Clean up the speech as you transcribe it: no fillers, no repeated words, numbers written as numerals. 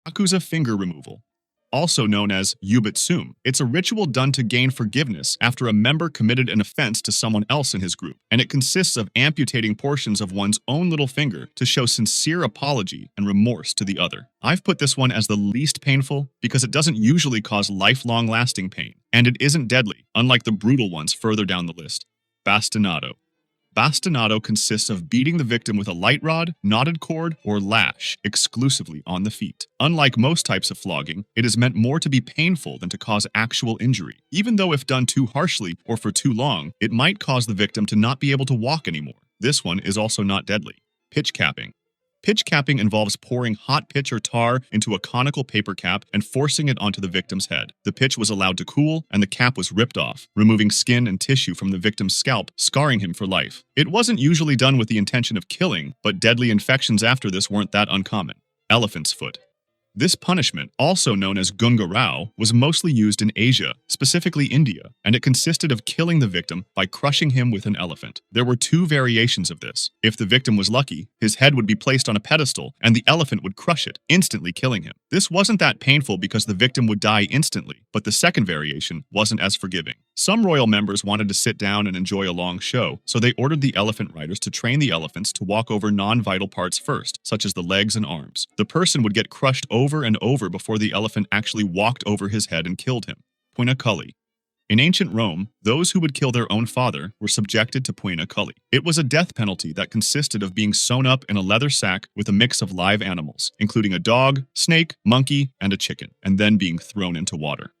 Yakuza finger removal, also known as Yubitsume. It's a ritual done to gain forgiveness after a member committed an offense to someone else in his group, and it consists of amputating portions of one's own little finger to show sincere apology and remorse to the other. I've put this one as the least painful because it doesn't usually cause lifelong lasting pain, and it isn't deadly, unlike the brutal ones further down the list. Bastinado. Bastinado consists of beating the victim with a light rod, knotted cord, or lash exclusively on the feet. Unlike most types of flogging, it is meant more to be painful than to cause actual injury. Even though if done too harshly or for too long, it might cause the victim to not be able to walk anymore. This one is also not deadly. Pitch capping. Pitch capping involves pouring hot pitch or tar into a conical paper cap and forcing it onto the victim's head. The pitch was allowed to cool, and the cap was ripped off, removing skin and tissue from the victim's scalp, scarring him for life. It wasn't usually done with the intention of killing, but deadly infections after this weren't that uncommon. Elephant's foot. This punishment, also known as gunga rao, was mostly used in Asia, specifically India, and it consisted of killing the victim by crushing him with an elephant. There were two variations of this. If the victim was lucky, his head would be placed on a pedestal and the elephant would crush it, instantly killing him. This wasn't that painful because the victim would die instantly, but the second variation wasn't as forgiving. Some royal members wanted to sit down and enjoy a long show, so they ordered the elephant riders to train the elephants to walk over non-vital parts first, such as the legs and arms. The person would get crushed over and over before the elephant actually walked over his head and killed him. Poina cully. In ancient Rome, those who would kill their own father were subjected to poina cully. It was a death penalty that consisted of being sewn up in a leather sack with a mix of live animals, including a dog, snake, monkey, and a chicken, and then being thrown into water.